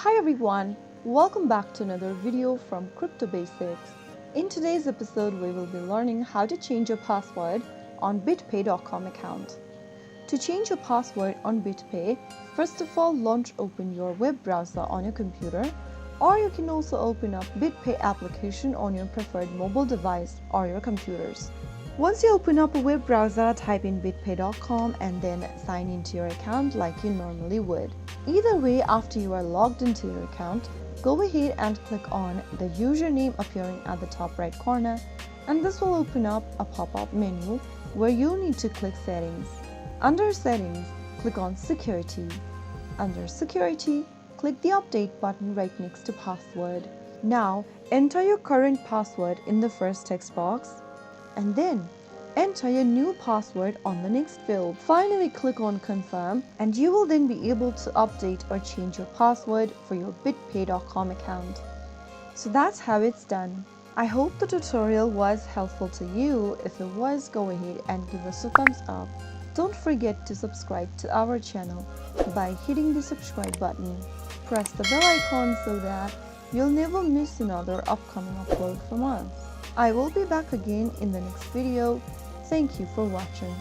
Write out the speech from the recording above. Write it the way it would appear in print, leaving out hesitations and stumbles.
Hi everyone, welcome back to another video from Crypto Basics. In today's episode, we will be learning how to change your password on BitPay.com account. To change your password on BitPay, first of all open your web browser on your computer, or you can also open up BitPay application on your preferred mobile device or your computers. Once you open up a web browser, type in bitpay.com and then sign into your account like you normally would. Either way, after you are logged into your account, go ahead and click on the username appearing at the top right corner, and this will open up a pop-up menu where you need to click Settings. Under Settings, click on Security. Under Security, click the Update button right next to Password. Now, enter your current password in the first text box, and then enter your new password on the next field. Finally, click on Confirm, and you will then be able to update or change your password for your BitPay.com account. So that's how it's done. I hope the tutorial was helpful to you. If it was, go ahead and give us a thumbs up. Don't forget to subscribe to our channel by hitting the subscribe button. Press the bell icon so that you'll never miss another upcoming upload from us. I will be back again in the next video. Thank you for watching.